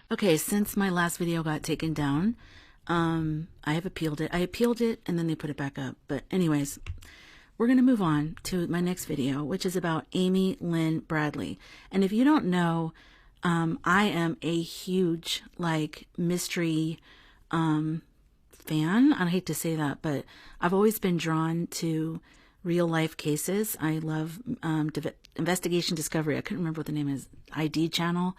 Okay, since my last video got taken down, I have appealed it. I appealed it and then they put it back up. But anyways, we're going to move on to my next video, which is about Amy Lynn Bradley. And if you don't know, I am a huge mystery fan. I hate to say that, but I've always been drawn to real life cases. I love investigation discovery. I couldn't remember what the name is. ID channel.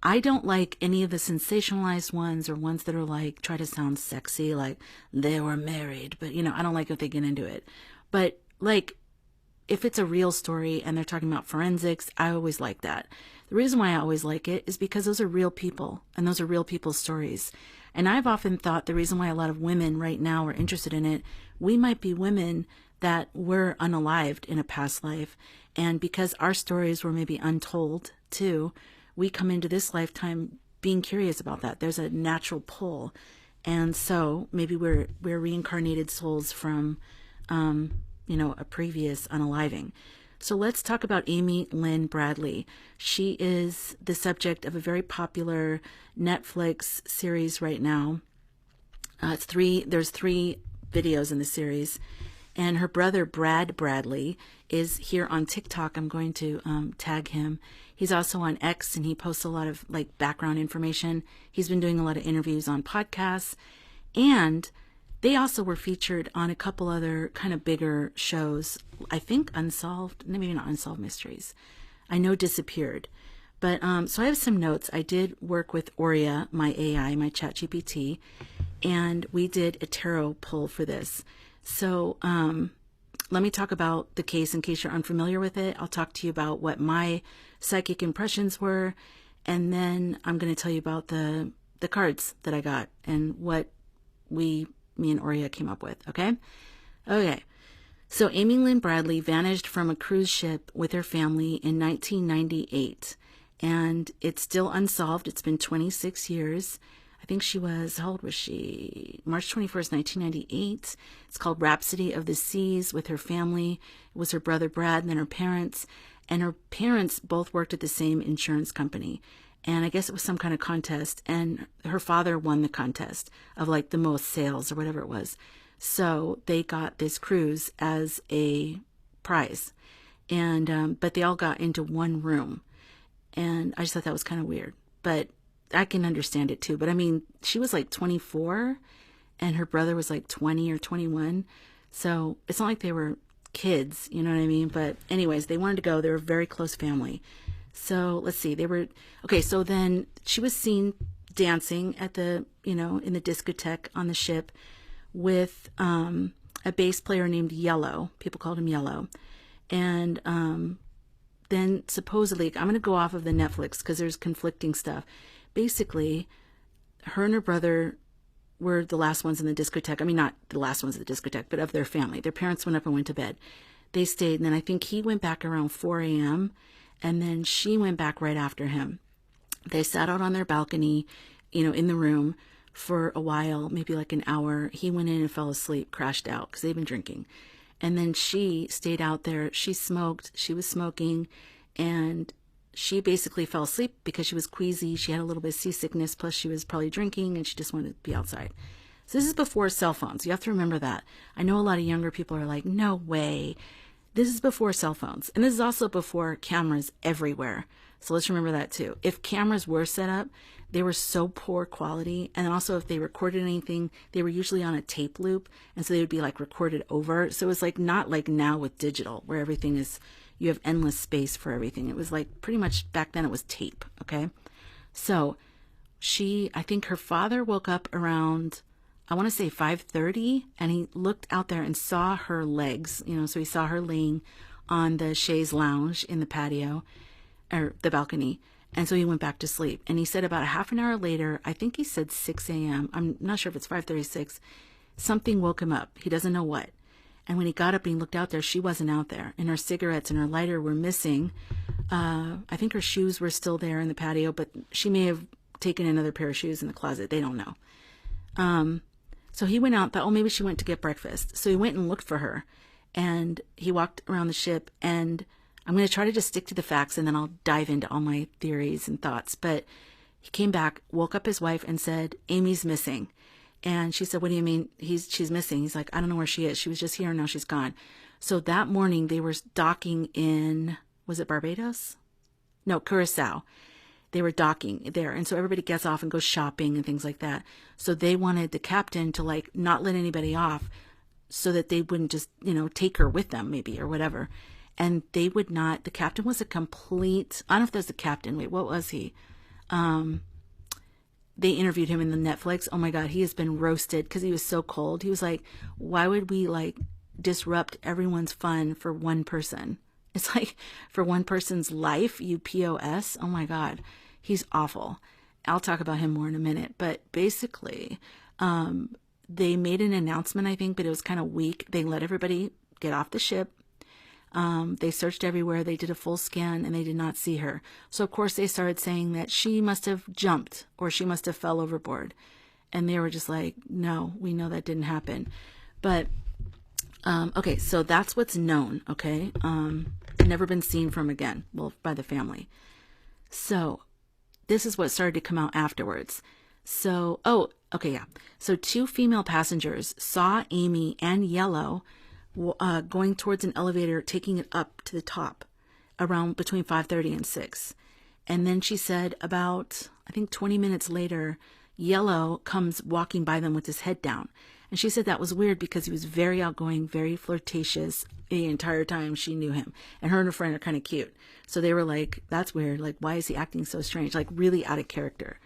I don't like any of the sensationalized ones or ones that are try to sound sexy, like they were married, but I don't like if they get into it. But if it's a real story and they're talking about forensics, I always like that. The reason why I always like it is because those are real people and those are real people's stories. And I've often thought the reason why a lot of women right now are interested in it, we might be women that were unalived in a past life. And because our stories were maybe untold too, we come into this lifetime being curious about that. There's a natural pull. And so maybe we're reincarnated souls from, a previous unaliving. So let's talk about Amy Lynn Bradley. She is the subject of a very popular Netflix series right now. There's 3 videos in the series. And her brother, Brad Bradley, is here on TikTok. I'm going to tag him. He's also on X, and he posts a lot of background information. He's been doing a lot of interviews on podcasts. And they also were featured on a couple other kind of bigger shows. I think Unsolved, maybe not Unsolved Mysteries. I know Disappeared. But so I have some notes. I did work with Aurea, my AI, my ChatGPT, and we did a tarot pull for this. So let me talk about the case in case you're unfamiliar with it. I'll talk to you about what my psychic impressions were, and then I'm going to tell you about the cards that I got and what me and Aurea came up with, okay? Okay. So Amy Lynn Bradley vanished from a cruise ship with her family in 1998, and it's still unsolved. It's been 26 years. I think she was, how old was she? March 21st, 1998. It's called Rhapsody of the Seas with her family. It was her brother Brad and then her parents. And her parents both worked at the same insurance company. And I guess it was some kind of contest. And her father won the contest of the most sales or whatever it was. So they got this cruise as a prize. And but they all got into one room. And I just thought that was kind of weird. But I can understand it too. But I mean, she was 24 and her brother was 20 or 21. So it's not like they were kids, you know what I mean? But anyways, they wanted to go. They were a very close family. So let's see, okay. So then she was seen dancing at in the discotheque on the ship with, a bass player named Yellow. People called him Yellow. And, then supposedly, I'm going to go off of the Netflix because there's conflicting stuff. Basically, her and her brother were the last ones in the discotheque. I mean, not the last ones at the discotheque, but of their family. Their parents went up and went to bed. They stayed, and then I think he went back around 4 a.m., and then she went back right after him. They sat out on their balcony, in the room for a while, maybe an hour. He went in and fell asleep, crashed out, because they'd been drinking. And then she stayed out there. She smoked. She was smoking, and she basically fell asleep because she was queasy. She had a little bit of seasickness, plus she was probably drinking, and she just wanted to be outside. So this is before cell phones. You have to remember that. I know a lot of younger people are like, no way. This is before cell phones. And this is also before cameras everywhere. So let's remember that too. If cameras were set up, they were so poor quality. And also if they recorded anything, they were usually on a tape loop. And so they would be recorded over. So it was not like now with digital where everything is, you have endless space for everything. It was pretty much back then it was tape. Okay. So I think her father woke up around, I want to say 5:30, and he looked out there and saw her legs, so he saw her laying on the chaise lounge in the patio or the balcony. And so he went back to sleep. And he said about a half an hour later, I think he said 6 a.m. I'm not sure if it's 5:36. Something woke him up. He doesn't know what. And when he got up and he looked out there, she wasn't out there. And her cigarettes and her lighter were missing. I think her shoes were still there in the patio, but she may have taken another pair of shoes in the closet. They don't know. So he went out, thought, maybe she went to get breakfast. So he went and looked for her. And he walked around the ship. And I'm going to try to just stick to the facts, and then I'll dive into all my theories and thoughts. But He came back, woke up his wife and said, Amy's missing. And she said, what do you mean she's missing? He's like, I don't know where she is. She was just here and now she's gone. So that morning they were docking in, was it Barbados? No, Curacao. They were docking there. And so everybody gets off and goes shopping and things like that. So they wanted the captain to like not let anybody off so that they wouldn't just, take her with them maybe or whatever. And they would not, the captain was a complete, I don't know if that was the captain. Wait, what was he? They interviewed him in the Netflix. Oh my God, he has been roasted because he was so cold. He was like, why would we like disrupt everyone's fun for one person? It's like for one person's life, you POS. Oh my God, he's awful. I'll talk about him more in a minute. But basically, they made an announcement, I think, but it was kind of weak. They let everybody get off the ship. They searched everywhere. They did a full scan and they did not see her. So of course they started saying that she must have jumped or she must have fell overboard. And they were just like, no, we know that didn't happen. But, okay, so that's what's known. Okay. Never been seen from again. Well, by the family. So this is what started to come out afterwards. So, okay. Yeah. So 2 female passengers saw Amy and Yellow going towards an elevator, taking it up to the top around between 5:30 and 6. And then she said about, I think 20 minutes later, Yellow comes walking by them with his head down. And she said that was weird because he was very outgoing, very flirtatious the entire time she knew him. And her friend are kind of cute. So they were like, that's weird. Like, why is he acting so strange? Like really out of character.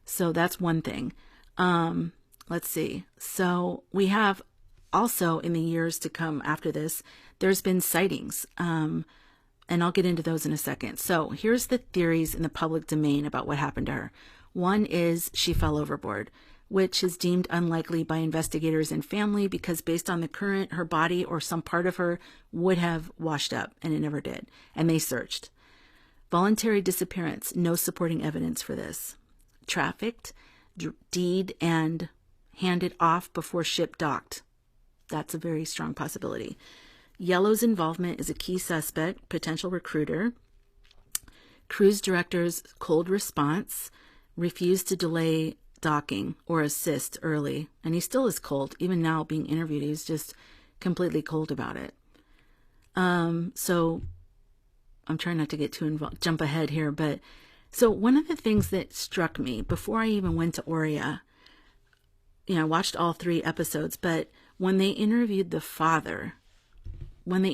So that's one thing. Let's see. So we have also in the years to come after this, there's been sightings. And I'll get into those in a second. So here's the theories in the public domain about what happened to her. One is she fell overboard, which is deemed unlikely by investigators and family because based on the current, her body or some part of her would have washed up, and it never did. And they searched. Voluntary disappearance, no supporting evidence for this. Trafficked, deed, and handed off before ship docked. That's a very strong possibility. Yellow's involvement is a key suspect, potential recruiter. Cruise director's cold response, refused to delay docking or assist early. And he still is cold. Even now being interviewed, he's just completely cold about it. So I'm trying not to get too involved, jump ahead here. But so one of the things that struck me before I even went to Aurea, I watched all 3 episodes, but when they interviewed the father, I'm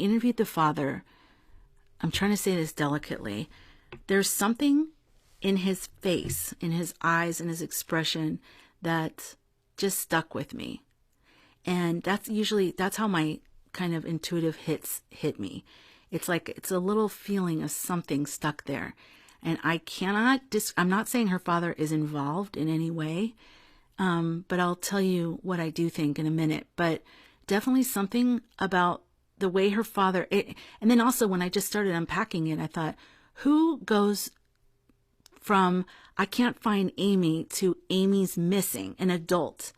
trying to say this delicately, there's something in his face, in his eyes, and his expression that just stuck with me. And that's how my kind of intuitive hits hit me. It's like, it's a little feeling of something stuck there. And I'm not saying her father is involved in any way, but I'll tell you what I do think in a minute. But definitely something about the way her father, and then also when I just started unpacking it, I thought, who goes from I can't find Amy to Amy's missing, an adult,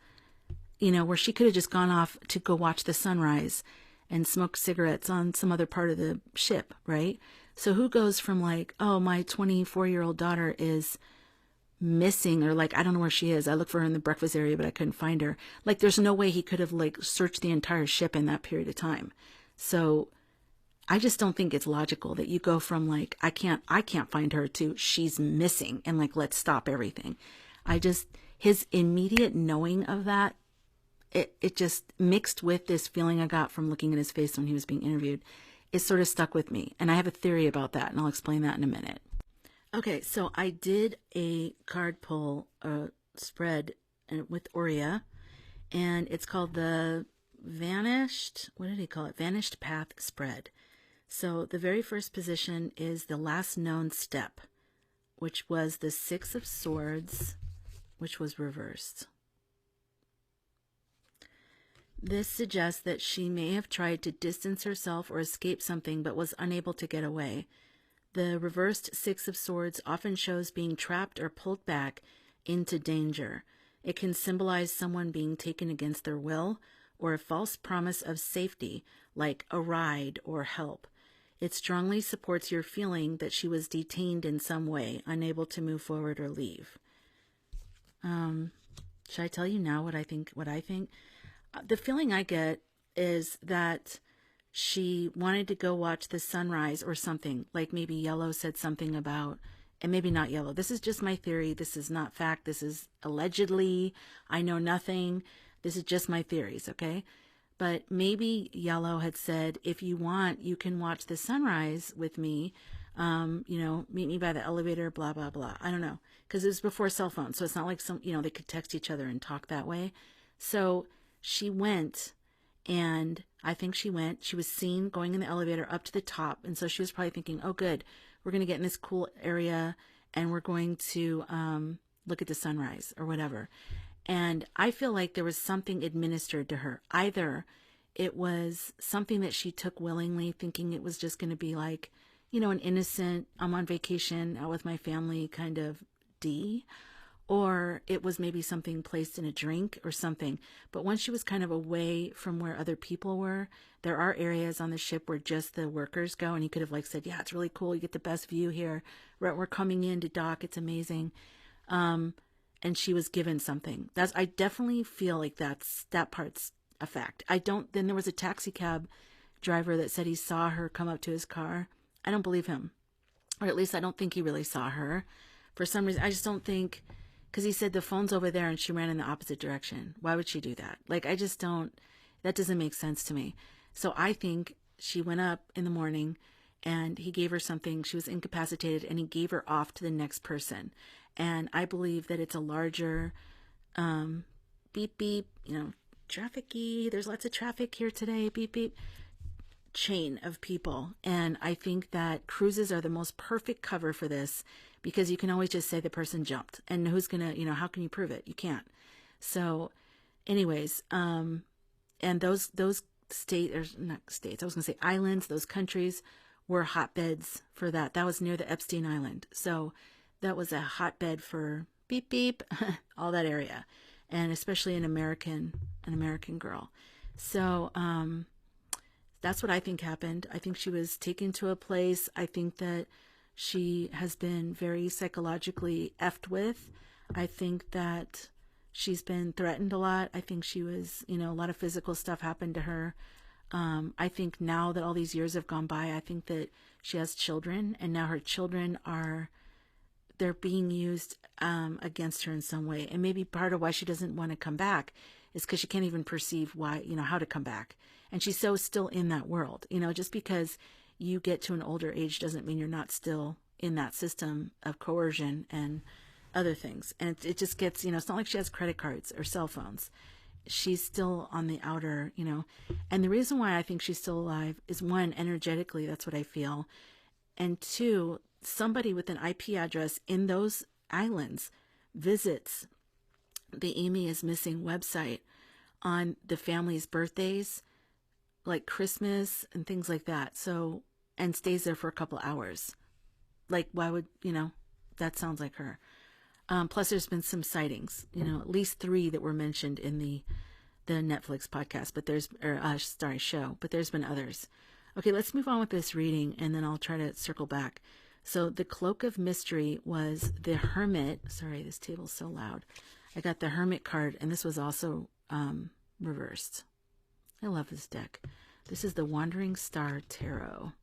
where she could have just gone off to go watch the sunrise and smoke cigarettes on some other part of the ship, right? So who goes from like, oh, my 24-year-old daughter is missing, or like, I don't know where she is. I looked for her in the breakfast area, but I couldn't find her. Like, there's no way he could have like searched the entire ship in that period of time. So I just don't think it's logical that you go from like, I can't find her to she's missing and like, let's stop everything. His immediate knowing of that, it just mixed with this feeling I got from looking at his face when he was being interviewed. It sort of stuck with me. And I have a theory about that, and I'll explain that in a minute. Okay, so I did a card pull spread with Aurea, and it's called the Vanished Path Spread. So the very first position is the last known step, which was the 6 of Swords, which was reversed. This suggests that she may have tried to distance herself or escape something but was unable to get away. The reversed 6 of Swords often shows being trapped or pulled back into danger. It can symbolize someone being taken against their will or a false promise of safety, like a ride or help. It strongly supports your feeling that she was detained in some way, unable to move forward or leave. Should I tell you now what I think? The feeling I get is that she wanted to go watch the sunrise or something. Like maybe Yellow said something about, and maybe not Yellow. This is just my theory. This is not fact. This is allegedly. I know nothing. This is just my theories, okay? But maybe Yellow had said, if you want, you can watch the sunrise with me. Meet me by the elevator, blah, blah, blah. I don't know. Because it was before cell phones. So it's not like they could text each other and talk that way. So she went, and I think she was seen going in the elevator up to the top. And so she was probably thinking, oh, good, we're going to get in this cool area and we're going to look at the sunrise or whatever. And I feel like there was something administered to her. Either it was something that she took willingly, thinking it was just going to be like, an innocent, I'm on vacation out with my family kind of or it was maybe something placed in a drink or something. But once she was kind of away from where other people were, there are areas on the ship where just the workers go, and you could have said, yeah, it's really cool. You get the best view here. We're coming in to dock. It's amazing. And she was given something. I definitely feel like that part's a fact. Then there was a taxi cab driver that said he saw her come up to his car. I don't believe him. Or at least I don't think he really saw her. For some reason, I just don't think, because he said the phone's over there and she ran in the opposite direction. Why would she do that? That doesn't make sense to me. So I think she went up in the morning and he gave her something. She was incapacitated and he gave her off to the next person. And I believe that it's a larger beep, beep, traffic-y. There's lots of traffic here today. Beep, beep. Chain of people. And I think that cruises are the most perfect cover for this, because you can always just say the person jumped, and who's gonna, how can you prove it? You can't. So anyways, and those islands, those countries were hotbeds for that. That was near the Epstein Island. So that was a hotbed for beep, beep, all that area. And especially an American girl. So, that's what I think happened. I think she was taken to a place. I think that she has been very psychologically effed with. I think that she's been threatened a lot. I think she was, a lot of physical stuff happened to her. I think now that all these years have gone by, I think that she has children, and now her children they're being used against her in some way. And maybe part of why she doesn't want to come back is because she can't even perceive why, how to come back. And she's so still in that world. Just because you get to an older age doesn't mean you're not still in that system of coercion and other things. And it just gets, it's not like she has credit cards or cell phones. She's still on the outer, And the reason why I think she's still alive is, one, energetically, that's what I feel. And two, somebody with an IP address in those islands visits the Amy is Missing website on the family's birthdays, like Christmas and things like that. So, and stays there for a couple hours. Why would, that sounds like her. Plus there's been some sightings, at least 3 that were mentioned in the Netflix podcast, show, but there's been others. Okay, let's move on with this reading, and then I'll try to circle back. So the Cloak of Mystery was the Hermit. Sorry, this table's so loud. I got the Hermit card, and this was also reversed. I love this deck. This is the Wandering Star Tarot.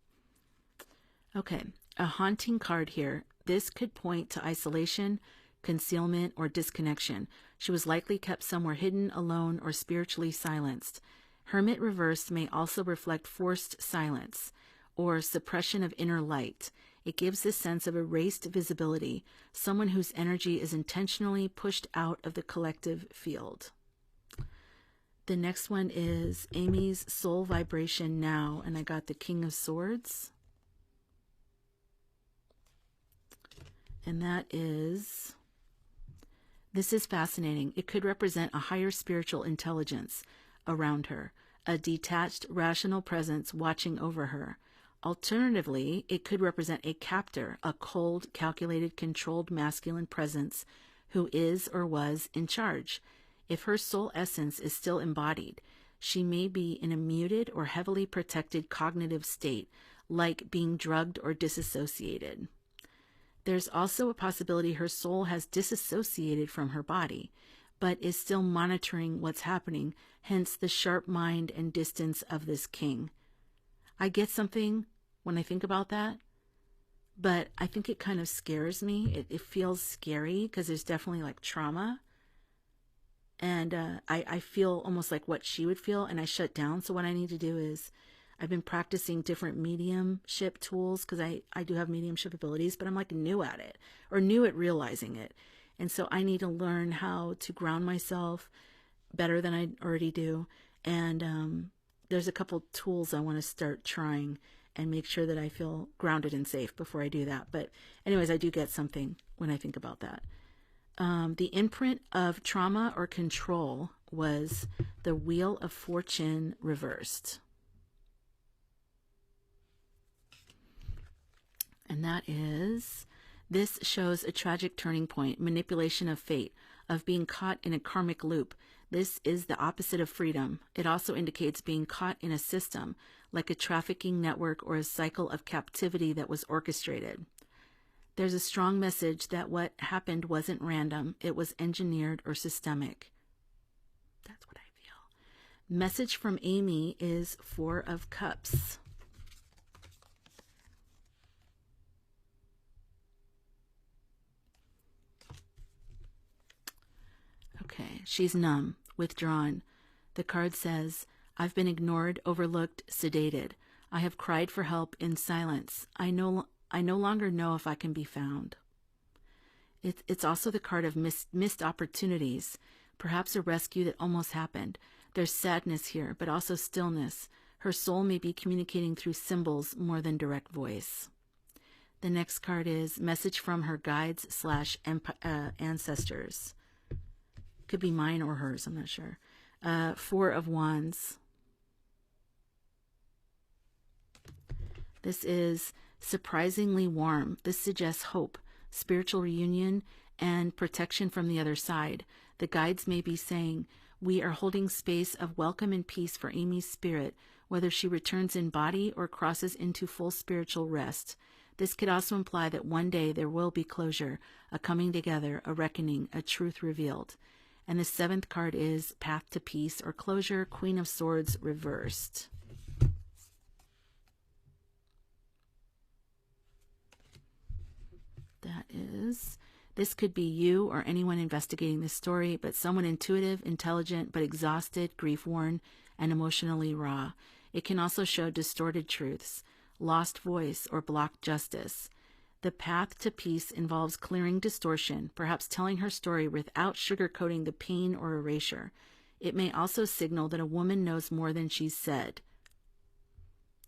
Okay, a haunting card here. This could point to isolation, concealment, or disconnection. She was likely kept somewhere hidden, alone, or spiritually silenced. Hermit reversed may also reflect forced silence or suppression of inner light. It gives this sense of erased visibility, someone whose energy is intentionally pushed out of the collective field. The next one is Amy's Soul Vibration Now, and I got the King of Swords. And this is fascinating. It could represent a higher spiritual intelligence around her, a detached, rational presence watching over her. Alternatively, it could represent a captor, a cold, calculated, controlled masculine presence who is or was in charge. If her soul essence is still embodied, she may be in a muted or heavily protected cognitive state, like being drugged or disassociated. There's also a possibility her soul has disassociated from her body, but is still monitoring what's happening, hence the sharp mind and distance of this king. I get something when I think about that, but I think it kind of scares me. It feels scary because there's definitely like trauma. And I feel almost like what she would feel, and I shut down. So what I need to do is, I've been practicing different mediumship tools because I do have mediumship abilities, but I'm like new at it, or new at realizing it. And so I need to learn how to ground myself better than I already do. And there's a couple tools I want to start trying and make sure that I feel grounded and safe before I do that. But anyways, I do get something when I think about that. The imprint of trauma or control was the Wheel of Fortune reversed. And that is, this shows a tragic turning point, manipulation of fate, of being caught in a karmic loop. This is the opposite of freedom. It also indicates being caught in a system, like a trafficking network or a cycle of captivity that was orchestrated. There's a strong message that what happened wasn't random. It was engineered or systemic. That's what I feel. Message from Amy is Four of Cups. Okay, she's numb, withdrawn. The card says, I've been ignored, overlooked, sedated. I have cried for help in silence. I no longer know if I can be found. It's also the card of missed opportunities, perhaps a rescue that almost happened. There's sadness here, but also stillness. Her soul may be communicating through symbols more than direct voice. The next card is message from her guides / ancestors. Could be mine or hers, I'm not sure. Four of Wands. This is surprisingly warm. This suggests hope, spiritual reunion, and protection from the other side. The guides may be saying, we are holding space of welcome and peace for Amy's spirit, whether she returns in body or crosses into full spiritual rest. This could also imply that one day there will be closure, a coming together, a reckoning, a truth revealed. And the seventh card is Path to Peace or Closure, Queen of Swords reversed. This could be you or anyone investigating this story, but someone intuitive, intelligent, but exhausted, grief-worn, and emotionally raw. It can also show distorted truths, lost voice, or blocked justice. The path to peace involves clearing distortion, perhaps telling her story without sugarcoating the pain or erasure. It may also signal that a woman knows more than she's said.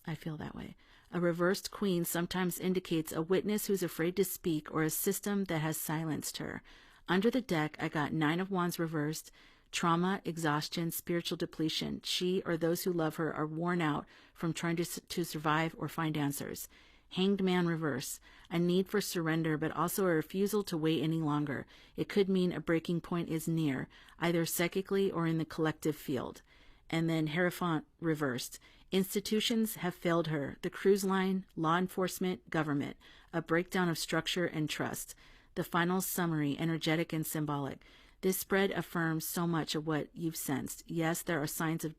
I feel that way. A reversed queen sometimes indicates a witness who's afraid to speak or a system that has silenced her. Under the deck, I got 9 of Wands reversed, trauma, exhaustion, spiritual depletion. She or those who love her are worn out from trying to survive or find answers. Hanged Man reverse, a need for surrender, but also a refusal to wait any longer. It could mean a breaking point is near, either psychically or in the collective field. And then Hierophant reversed. Institutions have failed her. The cruise line, law enforcement, government. A breakdown of structure and trust. The final summary, energetic and symbolic. This spread affirms so much of what you've sensed. Yes, there are signs of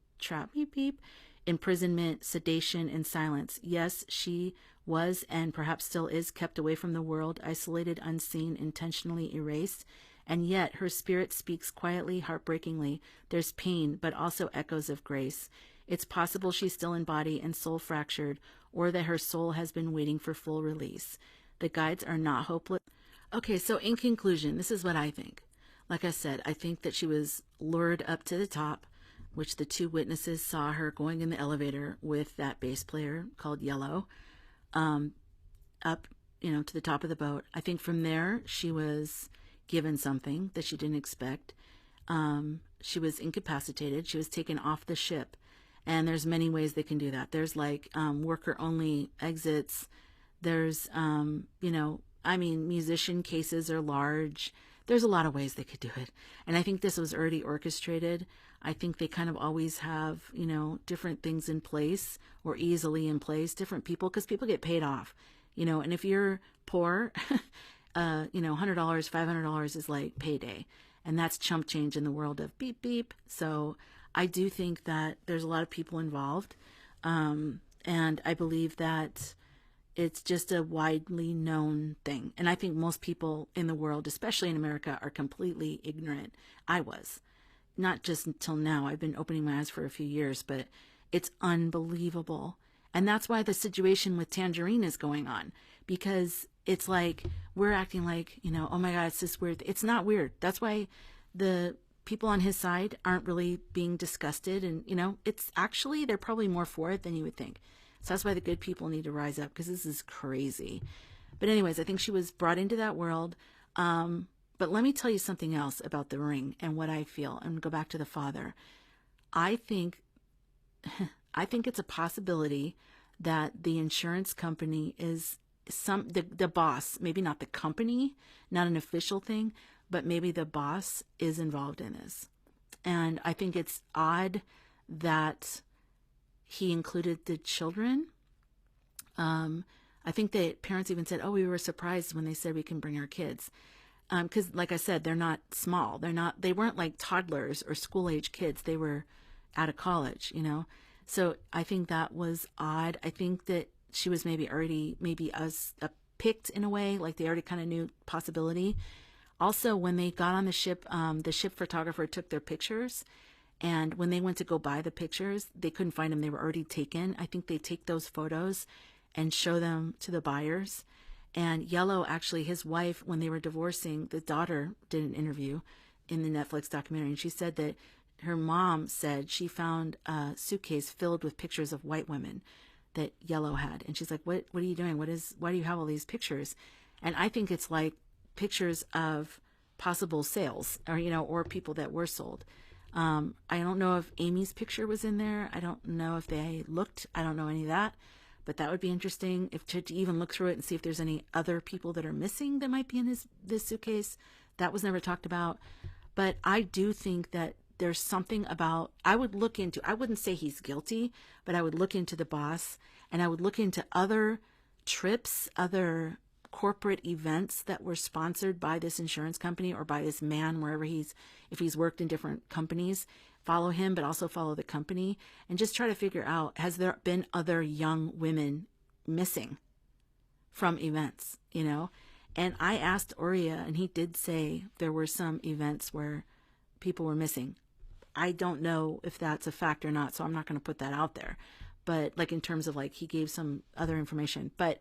imprisonment, sedation, and silence. Yes, she was and perhaps still is kept away from the world, isolated, unseen, intentionally erased. And yet her spirit speaks quietly, heartbreakingly. There's pain, but also echoes of grace. It's possible she's still in body and soul fractured, or that her soul has been waiting for full release. The guides are not hopeless. Okay, so in conclusion, this is what I think. Like I said, I think that she was lured up to the top, which the 2 witnesses saw her going in the elevator with that bass player called Yellow, up, to the top of the boat. I think from there, she was given something that she didn't expect. She was incapacitated. She was taken off the ship. And there's many ways they can do that. There's like worker-only exits. There's, musician cases are large. there's a lot of ways they could do it. And I think this was already orchestrated. I think they kind of always have, different things in place or easily in place, different people, because people get paid off, and if you're poor, $100, $500 is like payday. And that's chump change in the world of beep, beep. So I do think that there's a lot of people involved. And I believe that it's just a widely known thing. And I think most people in the world, especially in America, are completely ignorant. I was. Not just until now. I've been opening my eyes for a few years, but it's unbelievable. And that's why the situation with Tangerine is going on, because it's like we're acting like, oh my God, it's this weird. It's not weird. That's why the people on his side aren't really being disgusted. And, it's actually, they're probably more for it than you would think. So that's why the good people need to rise up, because this is crazy. But anyways, I think she was brought into that world. But let me tell you something else about the ring and what I feel, and go back to the father. I think it's a possibility that the insurance company is the boss, maybe not the company, not an official thing, but maybe the boss is involved in this. And I think it's odd that he included the children. I think that parents even said, oh, we were surprised when they said we can bring our kids. Because like I said, they're not small. They weren't like toddlers or school age kids. They were out of college, So I think that was odd. I think that she was maybe picked in a way, like they already kind of knew possibility. Also, when they got on the ship photographer took their pictures. And when they went to go buy the pictures, they couldn't find them. They were already taken. I think they take those photos and show them to the buyers. And Yellow, actually, his wife, when they were divorcing, the daughter did an interview in the Netflix documentary. And she said that her mom said she found a suitcase filled with pictures of white women that Yellow had. And she's like, what are you doing? Why do you have all these pictures? And I think it's like pictures of possible sales or people that were sold. I don't know if Amy's picture was in there. I don't know if they looked. I don't know any of that. But that would be interesting to even look through it and see if there's any other people that are missing that might be in this suitcase. That was never talked about. But I do think that there's something about, I wouldn't say he's guilty, but I would look into the boss, and I would look into other trips, other corporate events that were sponsored by this insurance company or by this man, if he's worked in different companies, follow him, but also follow the company, and just try to figure out, has there been other young women missing from events, And I asked Oria, and he did say there were some events where people were missing. I don't know if that's a fact or not, so I'm not going to put that out there. But like in terms of like he gave some other information. But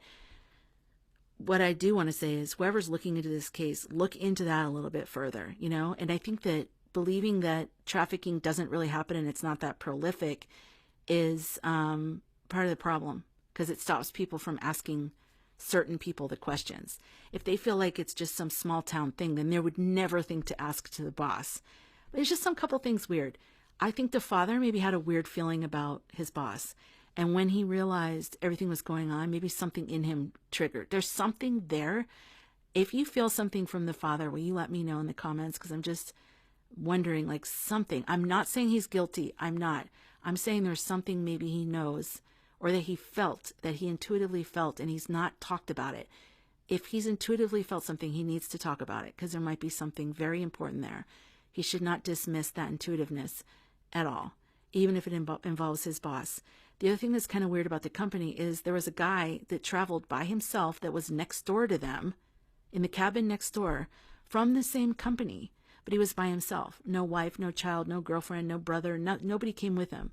what I do want to say is whoever's looking into this case, look into that a little bit further, And I think that believing that trafficking doesn't really happen and it's not that prolific is part of the problem, because it stops people from asking certain people the questions. If they feel like it's just some small town thing, then they would never think to ask to the boss. But it's just some couple things weird. I think the father maybe had a weird feeling about his boss. And when he realized everything was going on, maybe something in him triggered. There's something there. If you feel something from the father, will you let me know in the comments? Because I'm just wondering, like something. I'm not saying he's guilty. I'm not. I'm saying there's something maybe he knows, or that he intuitively felt, and he's not talked about it. If he's intuitively felt something, he needs to talk about it, because there might be something very important there. He should not dismiss that intuitiveness at all, even if it involves his boss. The other thing that's kind of weird about the company is there was a guy that traveled by himself that was next door to them, in the cabin next door, from the same company, but he was by himself. No wife, no child, no girlfriend, no brother, nobody came with him.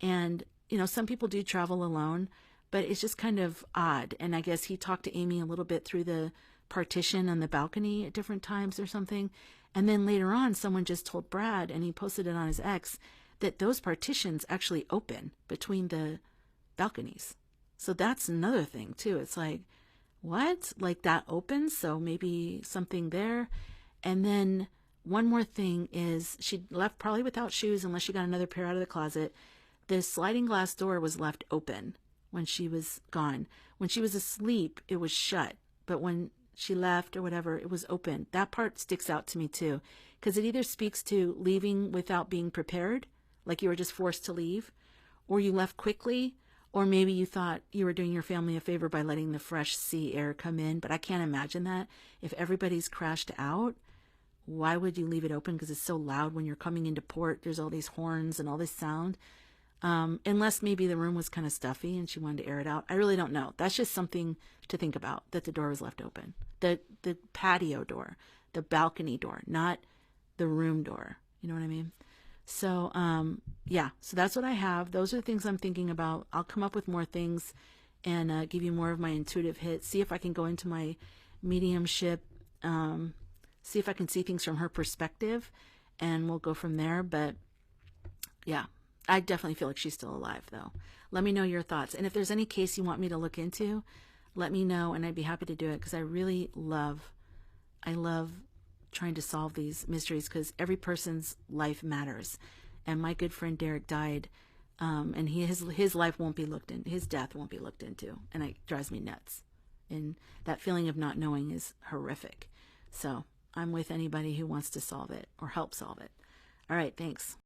And, some people do travel alone, but it's just kind of odd. And I guess he talked to Amy a little bit through the partition on the balcony at different times or something. And then later on, someone just told Brad, and he posted it on his X, that those partitions actually open between the balconies. So that's another thing too. It's like, what? Like that opens? So maybe something there. And then one more thing is she left probably without shoes, unless she got another pair out of the closet. The sliding glass door was left open when she was gone. When she was asleep, it was shut. But when she left or whatever, it was open. That part sticks out to me too, because it either speaks to leaving without being prepared, like you were just forced to leave, or you left quickly, or maybe you thought you were doing your family a favor by letting the fresh sea air come in. But I can't imagine that. If everybody's crashed out, why would you leave it open? Because it's so loud when you're coming into port. There's all these horns and all this sound. Unless maybe the room was kind of stuffy and she wanted to air it out. I really don't know. That's just something to think about, that the door was left open. The patio door, the balcony door, not the room door. You know what I mean? So, yeah, so that's what I have. Those are the things I'm thinking about. I'll come up with more things and give you more of my intuitive hits. See if I can go into my mediumship, see if I can see things from her perspective, and we'll go from there. But yeah, I definitely feel like she's still alive, though. Let me know your thoughts. And if there's any case you want me to look into, let me know, and I'd be happy to do it, because I really love trying to solve these mysteries, because every person's life matters. And my good friend Derek died, and his life won't be looked in, his death won't be looked into, and it drives me nuts. And that feeling of not knowing is horrific. So I'm with anybody who wants to solve it or help solve it. All right, thanks.